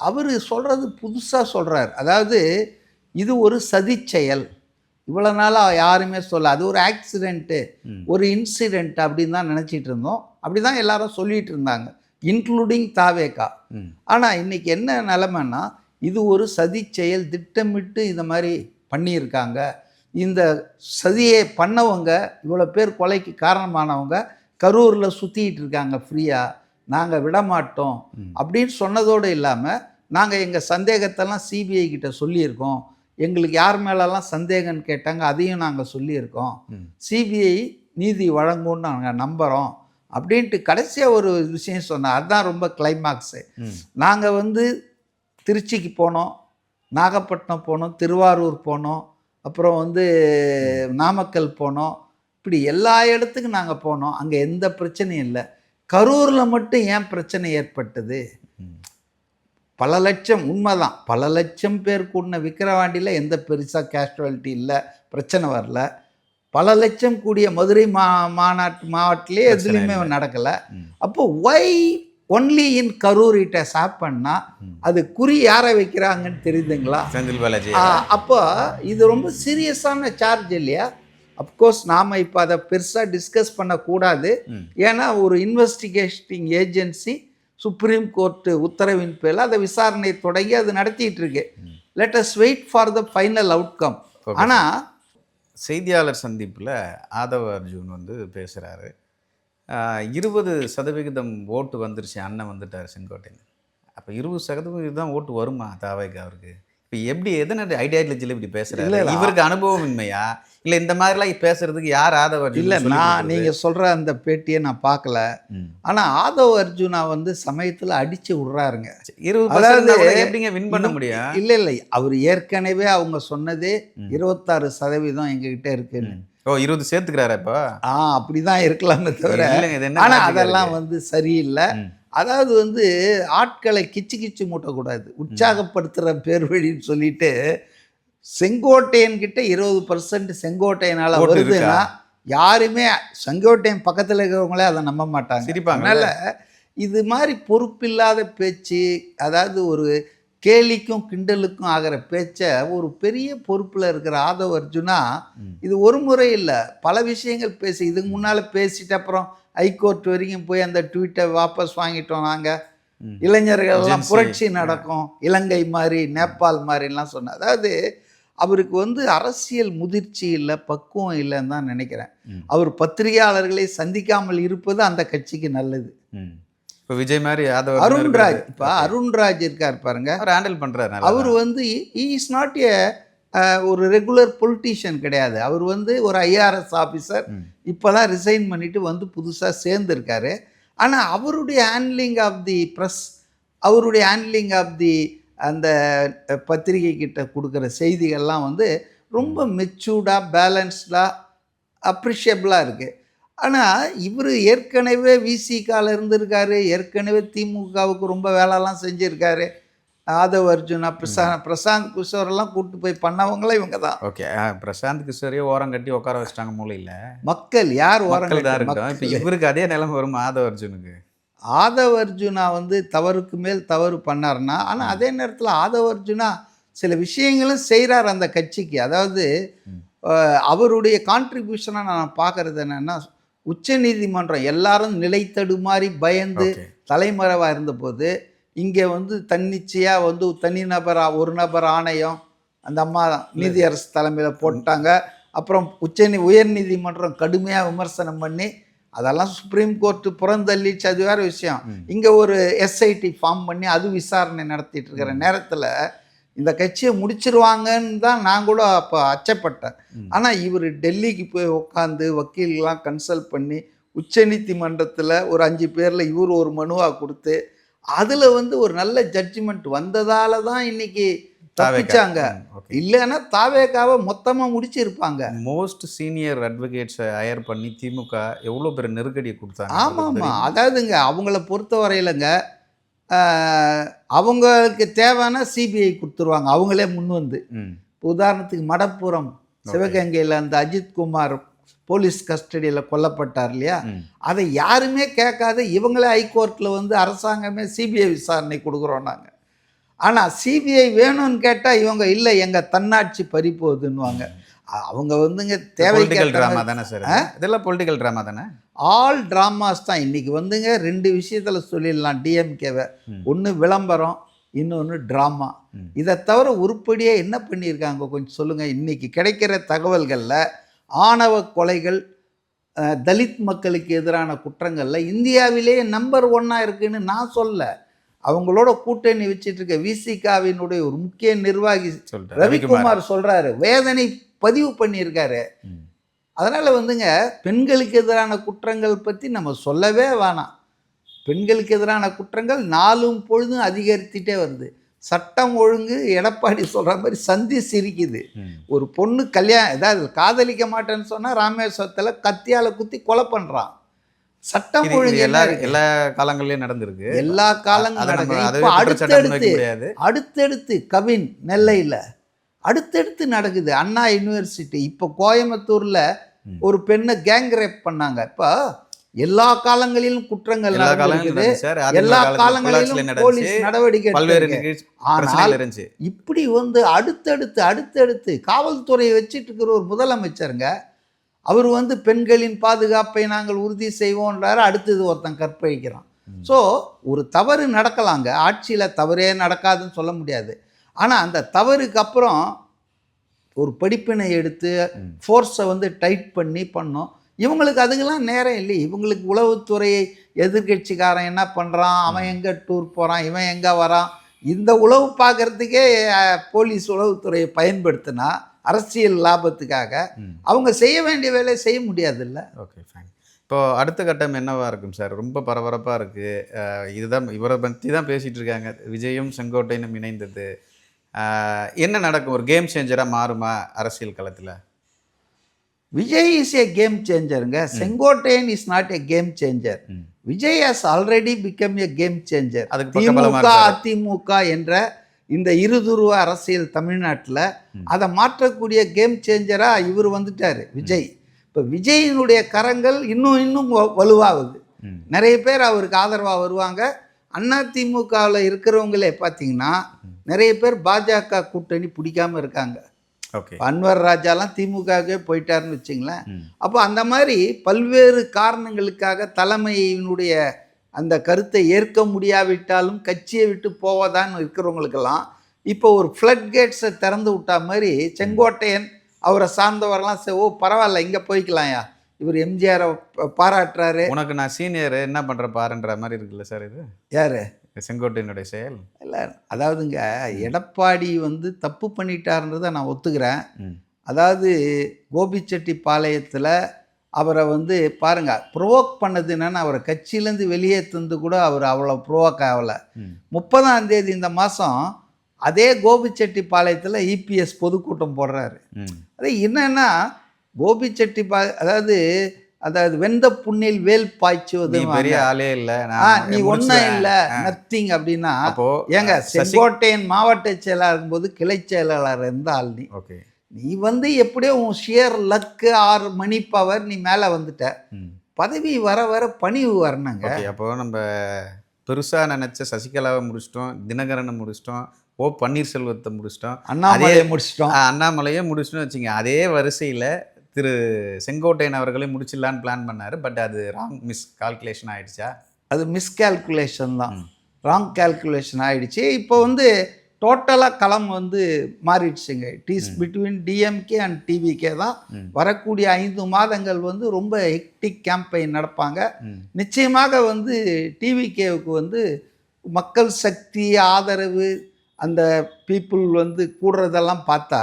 அவர் சொல்கிறது புதுசாக சொல்கிறார். அதாவது இது ஒரு சதி செயல், இவ்வளோ நாளாக யாருமே சொல்ல, அது ஒரு ஆக்சிடெண்ட்டு, ஒரு இன்சிடெண்ட் அப்படின்னு தான் நினச்சிட்டு இருந்தோம். அப்படி தான் எல்லாரும் சொல்லிகிட்டு இருந்தாங்க, இன்க்ளூடிங் தாவேகா. ஆனால் இன்றைக்கி என்ன நிலைமைன்னா, இது ஒரு சதி செயல், திட்டமிட்டு இந்த மாதிரி பண்ணியிருக்காங்க. இந்த சதியை பண்ணவங்க, இவ்வளோ பேர் கொலைக்கு காரணமானவங்க கரூரில் சுற்றிக்கிட்டு இருக்காங்க ஃப்ரீயாக, நாங்கள் விடமாட்டோம் அப்படின்னு சொன்னதோடு இல்லாமல் நாங்கள் எங்கள் சந்தேகத்தெல்லாம் சிபிஐ கிட்ட சொல்லியிருக்கோம், எங்களுக்கு யார் மேலெல்லாம் சந்தேகம்னு கேட்டாங்க அதையும் நாங்கள் சொல்லியிருக்கோம், சிபிஐ நீதி வழங்கும்னு நாங்கள் நம்புகிறோம் அப்படின்ட்டு கடைசியாக ஒரு விஷயம் சொன்னார். அதுதான் ரொம்ப கிளைமாக்ஸு. நாங்கள் வந்து திருச்சிக்கு போனோம், நாகப்பட்டினம் போனோம், திருவாரூர் போனோம், அப்புறம் வந்து நாமக்கல் போனோம், இப்படி எல்லா இடத்துக்கும் நாங்கள் போனோம், அங்கே எந்த பிரச்சனையும் இல்லை. கரூரில் மட்டும் ஏன் பிரச்சனை ஏற்பட்டது? பல லட்சம், உண்மைதான், பல லட்சம் பேர் கூடின விக்கிரவாண்டியில் எந்த பெருசாக கேஷுவாலிட்டி இல்லை, பிரச்சனை வரல. பல லட்சம் கூடிய மதுரை மாவட்டத்திலே எதுலேயுமே நடக்கலை. அப்போ why only in Karur it has ஹேப்பன்னா அது குறி யாரை வைக்கிறாங்கன்னு தெரியுதுங்களா? செந்தில் பாலாஜி. அப்போ இது ரொம்ப சீரியஸான சார்ஜ் இல்லையா? அப்கோர்ஸ் நாம் இப்போ அதை பெருசாக டிஸ்கஸ் பண்ணக்கூடாது. ஏன்னா ஒரு இன்வெஸ்டிகேட்டிங் ஏஜென்சி சுப்ரீம் கோர்ட்டு உத்தரவின் பேரில் அதை விசாரணை தொடங்கி அது நடத்திட்டு இருக்கு. Let us wait for the final outcome. ஆனால் செய்தியாளர் சந்திப்பில் ஆதவ அர்ஜுன் வந்து பேசுகிறாரு, 20% ஓட்டு வந்துருச்சு, அண்ணன் வந்துட்டார் செங்கோட்டையன். அப்போ 20% தான் ஓட்டு வருமா தாவேக்கு அவருக்கு? இப்போ எப்படி எதன ஐடியாலஜியில் இப்படி பேசுகிறாரு? இவருக்கு அனுபவம் இன்மையா இல்லை இந்த மாதிரிலாம் பேசுறதுக்கு யார் ஆதவ அர்ஜுன்? இல்லை, நீங்கள் சொல்கிற அந்த பேட்டியை நான் பார்க்கல. ஆனால் ஆதவ அர்ஜுனா வந்து சமயத்தில் அடித்து விட்றாருங்க. 20% எப்படிங்க வின் பண்ண முடியும்? இல்லை, அவர் ஏற்கனவே அவங்க சொன்னதே 26% எங்ககிட்ட இருக்குன்னு. 20 சேர்த்துக்கிறாரு இப்போ? அப்படிதான் இருக்கலாமே தவிர, ஆனால் அதெல்லாம் வந்து சரியில்லை. அதாவது வந்து ஆட்களை கிச்சு மூட்டக்கூடாது, உற்சாகப்படுத்துகிற பேர் வழின்னு சொல்லிட்டு செங்கோட்டையன் கிட்ட 20% செங்கோட்டையனால் வருதுன்னா யாருமே செங்கோட்டையன் பக்கத்தில் இருக்கிறவங்களே அதை நம்ப மாட்டாங்க. சிரிப்பாங்க. அதனால் இது மாதிரி பொறுப்பில்லாத பேச்சு, அதாவது ஒரு கேலிக்கும் கிண்டலுக்கும் ஆகிற பேச்சை ஒரு பெரிய பொறுப்பில் இருக்கிற ஆதவ் அர்ஜுனா இது ஒரு முறை இல்லை, பல விஷயங்கள் பேசி இதுக்கு முன்னால் பேசிட்டு அப்புறம் ஹைகோர்ட் வரைக்கும் போய் அந்த ட்வீட்டை வாபஸ் வாங்கிட்டோம் நாங்கள், இளைஞர்கள்லாம் புரட்சி நடக்கும், இலங்கை மாதிரி நேபாள் மாதிரிலாம் சொன்னார். அதாவது அவருக்கு வந்து அரசியல் முதிர்ச்சி இல்லை, பக்குவம் இல்லைன்னு தான் நினைக்கிறேன். அவர் பத்திரிகையாளர்களை சந்திக்காமல் இருப்பது அந்த கட்சிக்கு நல்லது. இப்போ விஜய் மாதிரி அருண்ராஜ், இப்போ அருண்ராஜ் இருக்கார் பாருங்க, அவர் ஹேண்டில் பண்ணுறாரு. அவர் வந்து இஸ் நாட் ஏ ஒரு ரெகுலர் பொலிட்டீஷியன் கிடையாது. அவர் வந்து ஒரு ஐஆர்எஸ் ஆஃபீஸர், இப்போ தான் ரிசைன் பண்ணிட்டு வந்து புதுசாக சேர்ந்துருக்காரு. ஆனால் அவருடைய ஹேண்ட்லிங் ஆஃப் தி ப்ரெஸ், அவருடைய ஹேண்ட்லிங் ஆஃப் தி அந்த பத்திரிகை கிட்ட கொடுக்குற செய்திகள்லாம் வந்து ரொம்ப மெச்சூர்டாக பேலன்ஸ்டாக அப்ரிஷியபிளாக இருக்குது. ஆனால் இவர் ஏற்கனவே விசிகாவில் இருந்திருக்காரு, ஏற்கனவே திமுகவுக்கு ரொம்ப வேலைலாம் செஞ்சுருக்காரு. ஆதவ் அர்ஜுனா, பிரசாந்த் கிஷோரெல்லாம் கூப்பிட்டு போய் பண்ணவங்களே இவங்க தான். ஓகே, பிரசாந்த் கிஷோரையே ஓரம் கட்டி உட்கார வச்சிட்டாங்க மூலையில். மக்கள் யார் ஓரம் தான் இருக்கட்டும். இப்போ இவருக்கு அதே நிலைமை வரும் ஆதவ் அர்ஜுனுக்கு. ஆதவ் அர்ஜுனா வந்து தவறுக்கு மேல் தவறு பண்ணார்னா, ஆனால் அதே நேரத்தில் ஆதவ் அர்ஜுனா சில விஷயங்களும் செய்கிறார் அந்த கட்சிக்கு. அதாவது அவருடைய கான்ட்ரிபியூஷனாக நான் பார்க்குறது என்னென்னா, உச்ச நீதிமன்றம் எல்லாரும் நிலைத்தடுமாறி பயந்து தலைமறைவாக இருந்தபோது இங்கே வந்து தன்னிச்சையாக வந்து ஒரு நபர் ஆணையம் அந்த அம்மா நீதியரசு தலைமையில் போட்டாங்க. அப்புறம் உயர் நீதிமன்றம் கடுமையாக விமர்சனம் பண்ணி அதெல்லாம் சுப்ரீம் கோர்ட்டு புறந்தள்ளிச்சு, அது வேறு விஷயம். இங்கே ஒரு எஸ்ஐடி ஃபார்ம் பண்ணி அது விசாரணை நடத்திட்டு இருக்கிற நேரத்தில் இந்த கட்சியை முடிச்சிருவாங்கன்னு தான் நான் கூட அப்போ அச்சப்பட்டேன். ஆனால் இவர் டெல்லிக்கு போய் உட்காந்து வக்கீல்லாம் கன்சல்ட் பண்ணி உச்சநீதிமன்றத்தில் ஒரு 5 பேரில் இவர் ஒரு மனுவாக கொடுத்து அதில் வந்து ஒரு நல்ல ஜட்ஜ்மெண்ட் வந்ததால தான் இன்னைக்கு தப்பிச்சாங்க. இல்லைன்னா தாவேக்காவை மொத்தமாக முடிச்சிருப்பாங்க. மோஸ்ட் சீனியர் அட்வொகேட்ஸை ஹையர் பண்ணி திமுக எவ்வளோ பெரிய நெருக்கடியை கொடுத்தாங்க. ஆமாம், அதாவதுங்க அவங்கள பொறுத்த வரையிலங்க அவங்களுக்கு தேவைன்னா சிபிஐ கொடுத்துருவாங்க அவங்களே முன் வந்து. உதாரணத்துக்கு மடப்புரம் சிவகங்கையில் அந்த அஜித்குமார் போலீஸ் கஸ்டடியில் கொல்லப்பட்டார் இல்லையா, அதை யாருமே கேட்காத இவங்களே ஹைகோர்ட்டில் வந்து அரசாங்கமே சிபிஐ விசாரணை கொடுக்குறோம் நாங்கள். ஆனால் சிபிஐ வேணும்னு கேட்டால் இவங்க இல்லை எங்கள் தன்னாட்சி பறிப்போகுதுன்னுவாங்க. அவங்க வந்துங்க தேவைக்கு ட்ராமா தானே சார், இதெல்லாம் பொலிட்டிக்கல் ட்ராமா தானே, ஆல் ட்ராமாஸ் தான். இன்றைக்கி வந்துங்க 2 விஷயத்தில் சொல்லிடலாம் டிஎம்கேவை, ஒன்று விளம்பரம், இன்னொன்று ட்ராமா. இதை தவிர உருப்படியாக என்ன பண்ணியிருக்காங்க கொஞ்சம் சொல்லுங்கள். இன்றைக்கி கிடைக்கிற தகவல்களில் ஆணவ கொலைகள், தலித் மக்களுக்கு எதிரான குற்றங்களில் இந்தியாவிலேயே நம்பர் 1 இருக்குன்னு நான் சொல்ல, அவங்களோட கூட்டணி வச்சுட்டு இருக்க விசிகாவினுடைய ஒரு முக்கிய நிர்வாகி ரவிக்குமார் சொல்கிறாரு, வேதனை பதிவு பண்ணியிருக்காரு. அதனால் வந்துங்க பெண்களுக்கு எதிரான குற்றங்கள் பற்றி நம்ம சொல்லவே வேணாம். பெண்களுக்கு எதிரான குற்றங்கள் நாளும் பொழுதும் அதிகரித்துட்டே வருது. சட்டம் ஒழுங்கு எடப்பாடி சொல்கிற மாதிரி சந்தி சிரிக்குது. ஒரு பொண்ணு ஏதாவது காதலிக்க மாட்டேன்னு சொன்னால் ராமேஸ்வரத்தில் கத்தியால் குத்தி கொலை பண்ணுறான். சட்டம் ஒழுங்கு எல்லா காலங்கள்லையும் நடந்திருக்கு, எல்லா காலங்களும் நடக்குது. அடுத்தடுத்து கவின் நெல்லையில் அடுத்தடுத்து நடக்குது. அண்ணா யூனிவர்சிட்டி, இப்போ கோயம்புத்தூரில் ஒரு பெண்ணை கேங் ரேப் பண்ணாங்க. இப்போ எல்லா காலங்களிலும் குற்றங்கள் நடக்குது, எல்லா காலங்களிலும் போலீஸ் நடவடிக்கை. ஆனால் இப்படி வந்து அடுத்தடுத்து காவல்துறையை வச்சுட்டு இருக்கிற ஒரு முதலமைச்சருங்க, அவர் வந்து பெண்களின் பாதுகாப்பை நாங்கள் உறுதி செய்வோன்றாரு, அடுத்தது ஒருத்தன் கற்பழிக்கிறான். ஸோ ஒரு தவறு நடக்கலாங்க, ஆட்சியில் தவறே நடக்காதுன்னு சொல்ல முடியாது. ஆனால் அந்த தவறுக்கு அப்புறம் ஒரு படிப்பினை எடுத்து ஃபோர்ஸை வந்து டைட் பண்ணோம். இவங்களுக்கு அதுக்கெல்லாம் நேரம் இல்லை. இவங்களுக்கு உளவுத்துறையை எதிர்கட்சிக்காரன் என்ன பண்ணுறான், அவன் எங்கே டூர் போகிறான், இவன் எங்கே வரான், இந்த உளவு பார்க்குறதுக்கே போலீஸ் உளவுத்துறையை பயன்படுத்தினா அரசியல் லாபத்துக்காக அவங்க செய்ய வேண்டிய வேலையை செய்ய முடியாதுல்ல. Okay, fine. இப்போது அடுத்த கட்டம் என்னவாக இருக்கும் சார்? ரொம்ப பரபரப்பாக இருக்குது. இதுதான், இவரை பற்றி தான் பேசிகிட்டு இருக்காங்க. விஜயும் செங்கோட்டையனும் இணைந்தது என்ன நடக்கும்? ஒரு கேம் சேஞ்சராக மாறுமா அரசியல் களத்தில்? விஜய் இஸ் ஏ கேம் சேஞ்சருங்க. Sengottaiyan is not a game changer. Vijay has already become a game changer. திமுக அதிமுக என்ற இந்த இருதுருவ அரசியல் தமிழ்நாட்டில் அதை மாற்றக்கூடிய கேம் சேஞ்சராக இவர் வந்துட்டார் விஜய். இப்போ விஜயினுடைய கரங்கள் இன்னும் வலுவாகுது. நிறைய பேர் அவருக்கு ஆதரவாக வருவாங்க. அதிமுகவில் இருக்கிறவங்களே பார்த்தீங்கன்னா நிறைய பேர் பாஜக கூட்டணி பிடிக்காம இருக்காங்க. ஓகே. அன்வர் ராஜாலாம் திமுகவே போயிட்டாருன்னு வச்சுங்களேன். அப்போ அந்த மாதிரி பல்வேறு காரணங்களுக்காக தலைமையினுடைய அந்த கருத்தை ஏற்க முடியாவிட்டாலும் கட்சியை விட்டு போவதான்னு இருக்கிறவங்களுக்கெல்லாம் இப்போ ஒரு ஃப்ளட் கேட்ஸை திறந்து விட்டா மாதிரி செங்கோட்டையன் அவரை சார்ந்தவரெல்லாம் ஓ பரவாயில்ல இங்கே போய்க்கலாம்யா, இவர் எம்ஜிஆரை பாராட்டுறாரு, உனக்கு நான் சீனியர் என்ன பண்ணுற பாருன்ற மாதிரி இருக்குல்ல சார் இது யார் செங்கோட்டையனுடைய செயல்? இல்லை, அதாவதுங்க எடப்பாடி வந்து தப்பு பண்ணிட்டாருன்றதை நான் ஒத்துக்கிறேன். அதாவது கோபிச்செட்டிப்பாளையத்தில் அவரை வந்து பாருங்கள் ப்ரோவோக் பண்ணது என்னென்னு அவரை கட்சியிலேருந்து வெளியே தந்து கூட அவர் அவ்வளோ ப்ரோவோக் ஆகலை. 30ஆம் தேதி இந்த மாதம் அதே கோபிச்செட்டிப்பாளையத்தில் இபிஎஸ் பொதுக்கூட்டம் போடுறாரு. அது என்னன்னா அதாவது வெந்த புண்ணில் வேல் பாய்ச்சுவது பெரிய ஆளே இல்லை, நீ ஒன்றும் இல்லை நத்திங் அப்படின்னா ஏங்க செங்கோட்டையன் மாவட்ட செயலாளர் போது கிளை செயலாளர் இருந்த ஆள் நீ. ஓகே, நீ வந்து எப்படியோ உன் ஷியர் லக்கு 6 மணி பவர் நீ மேலே வந்துட்ட. பதவி வர வர பணிவு வரணுங்க. அப்போ நம்ம பெருசாக நினச்ச சசிகலாவை முடிச்சிட்டோம், தினகரனை முடிச்சிட்டோம், ஓ பன்னீர்செல்வத்தை முடிச்சிட்டோம், அண்ணாமலையே முடிச்சிட்டோம் வச்சுங்க. அதே வரிசையில் திரு செங்கோட்டையன் அவர்களே முடிச்சிடலான்னு பிளான் பண்ணார். பட் அது ராங் கால்குலேஷன் ஆகிடுச்சா? அது மிஸ்கால்குலேஷன் தான், ராங் கால்குலேஷன் ஆகிடுச்சு. இப்போ வந்து டோட்டலாக களம் வந்து மாறிடுச்சுங்க. It is between DMK and TVK தான். வரக்கூடிய 5 மாதங்கள் வந்து ரொம்ப ஹெக்டிக் கேம்பெயின் நடப்பாங்க. நிச்சயமாக வந்து டிவிகேவுக்கு வந்து மக்கள் சக்தி ஆதரவு அந்த பீப்புள் வந்து கூடுறதெல்லாம் பார்த்தா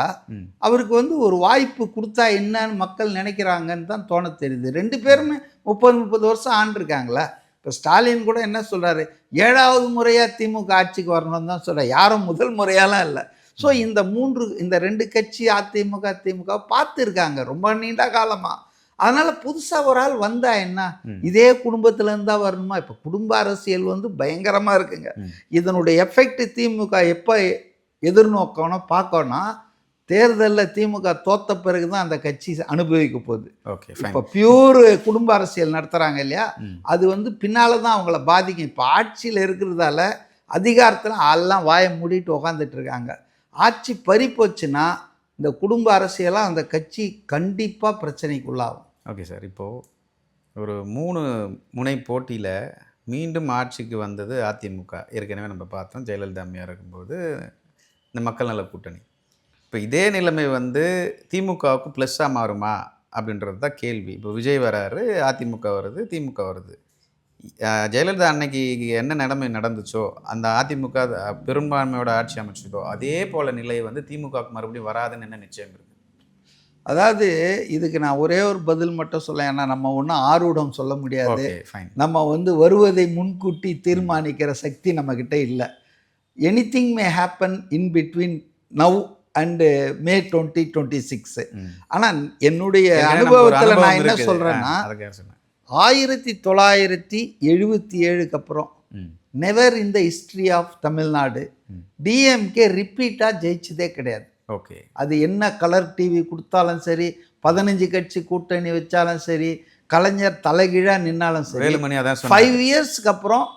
அவருக்கு வந்து ஒரு வாய்ப்பு கொடுத்தா என்னன்னு மக்கள் நினைக்கிறாங்கன்னு தான் தோண தெரியுது. 2 பேருமே 30 வருஷம் ஆண்டிருக்காங்களா. இப்போ ஸ்டாலின் கூட என்ன சொல்கிறாரு, 7வது முறையாக திமுக ஆட்சிக்கு வரணும்னு தான் சொல்கிறார், யாரும் முதல் முறையாலாம் இல்லை. ஸோ இந்த 2 கட்சி திமுக பார்த்துருக்காங்க ரொம்ப நீண்ட காலமாக. அதனால் புதுசாக ஒரு ஆள் வந்தா என்ன, இதே குடும்பத்தில் இருந்தால் வரணுமா? இப்போ குடும்ப அரசியல் வந்து பயங்கரமாக இருக்குங்க. இதனுடைய எஃபெக்ட் திமுக எப்போ எதிர்நோக்கணும் பார்க்கணும், தேர்தலில் திமுக தோத்த பிறகு தான் அந்த கட்சி அனுபவிக்க போகுது. இப்போ பியூர் குடும்ப அரசியல் நடத்துகிறாங்க இல்லையா, அது வந்து பின்னால் தான் அவங்கள பாதிக்கும். இப்போ ஆட்சியில் இருக்கிறதால அதிகாரத்தில் எல்லாம் வாயை மூடிட்டு உக்காந்துட்டு இருக்காங்க. ஆட்சி பறி போச்சுன்னா இந்த குடும்ப அரசியலாக அந்த கட்சி கண்டிப்பாக பிரச்சனைக்குள்ளாகும். ஓகே சார், இப்போது ஒரு 3 முனை போட்டியில் மீண்டும் ஆட்சிக்கு வந்தது அதிமுக. ஏற்கனவே நம்ம பார்த்தோம், ஜெயலலிதா அம்மையார் இருக்கும்போது இந்த மக்கள் நல கூட்டணி. இப்போ இதே நிலைமை வந்து திமுகவுக்கு ப்ளஸ்ஸாக மாறுமா அப்படின்றது தான் கேள்வி. இப்போ விஜய் வராரு, அதிமுக வருது, திமுக வருது. ஜெயலலிதா அன்னைக்கு என்ன நிலைமை நடந்துச்சோ, அந்த அதிமுக பெரும்பான்மையோட ஆட்சி அமைச்சதோ அதே போல் நிலை வந்து திமுகவுக்கு மறுபடியும் வராதுன்னு என்ன நிச்சயம் இருக்குது? அதாவது இதுக்கு நான் ஒரே ஒரு பதில் மட்டும் சொல்ல, ஏன்னா நம்ம ஒன்றும் ஆரூடம் சொல்ல முடியாது. நம்ம வந்து வருவதை முன்கூட்டி தீர்மானிக்கிற சக்தி நம்மக்கிட்ட இல்லை. Anything may happen in between now and May 2026. ஆனால் என்னுடைய அனுபவத்தில் நான் என்ன சொல்கிறேன்னா, 1977க்கு அப்புறம் never in the history of Tamil Nadu DMK ரிப்பீட்டாக ஜெயிச்சதே கிடையாது. ஓகே, அது என்ன கலர் டிவி கொடுத்தாலும் சரி, 15 கட்சி கூட்டணி வச்சாலும் சரி, கலைஞர் தலைகீழாக நின்னாலும் சரி, 5 இயர்ஸ்க்கு அப்புறம்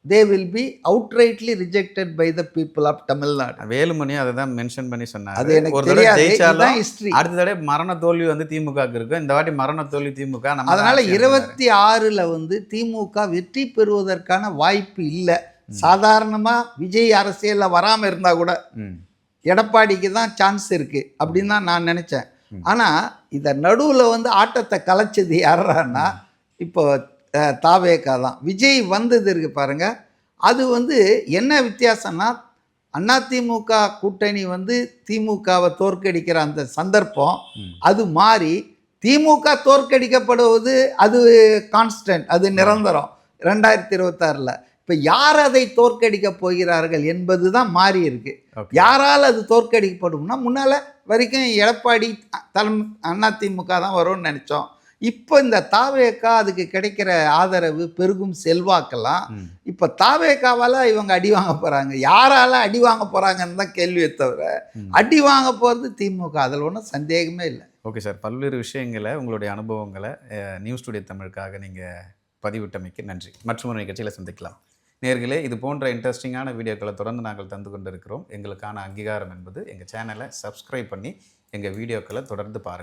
they will be outrightly rejected by the people of Tamil Nadu. Velumani அதை தான் மென்ஷன் பண்ணி சொன்னார். அது எனக்கு தெரியாது, இதுதான் ஹிஸ்டரி. அடுத்த தடவை மரண தோல்வி வந்து திமுகவுக்கு இருக்கு, இந்த வாட்டி மரண தோல்வி திமுக. அதனால 26ல் வந்து திமுக வெற்றி பெறுவதற்கான வாய்ப்பு இல்லை. சாதாரணமாக விஜய் அரசியலில் வராமல் இருந்தால் கூட எடப்பாடிக்கு தான் சான்ஸ் இருக்குது அப்படின்னு தான் நான் நினச்சேன். ஆனால் இதை நடுவில் வந்து ஆட்டத்தை கலைச்சது யாரான்னா இப்போ தாவேகா தான். விஜய் வந்தது இருக்கு பாருங்க, அது வந்து என்ன வித்தியாசம்னா, அதிமுக கூட்டணி வந்து திமுகவை தோற்கடிக்கிற அந்த சந்தர்ப்பம் அது மாறி திமுக தோற்கடிக்கப்படுவது அது கான்ஸ்டன்ட், அது நிரந்தரம் 2026ல். இப்போ யார் அதை தோற்கடிக்க போகிறார்கள் என்பது தான் மாறி இருக்கு. யாரால் அது தோற்கடிக்கப்படும்னா, முன்னால் வரைக்கும் எடப்பாடி அதிமுக தான் வரும்னு நினச்சோம். இப்போ இந்த தாவேகா அதுக்கு கிடைக்கிற ஆதரவு பெருகும் செல்வாக்கெல்லாம் இப்போ தாவேகாவால் இவங்க அடி வாங்க போகிறாங்க. யாரால அடி வாங்க போகிறாங்கன்னு தான் கேள்வியை தவிர, அடி வாங்க போகிறது திமுக, அதில் ஒன்றும் சந்தேகமே இல்லை. Okay sir. பல்வேறு விஷயங்கள, உங்களுடைய அனுபவங்கள நியூஸ் டுடே தமிழுக்காக நீங்க பதிவிட்டமைக்கு நன்றி. மற்றொரு நிகழ்ச்சியில சந்திக்கலாம். நேயர்களே, இது போன்ற இன்ட்ரஸ்டிங்கான வீடியோக்கள தொடர்ந்து நாங்கள் தந்து கொண்டிருக்கிறோம். எங்களுக்கான அங்கீகாரம் என்பது எங்க சேனலை சப்ஸ்கிரைப் பண்ணி எங்க வீடியோக்கள தொடர்ந்து பாருங்க.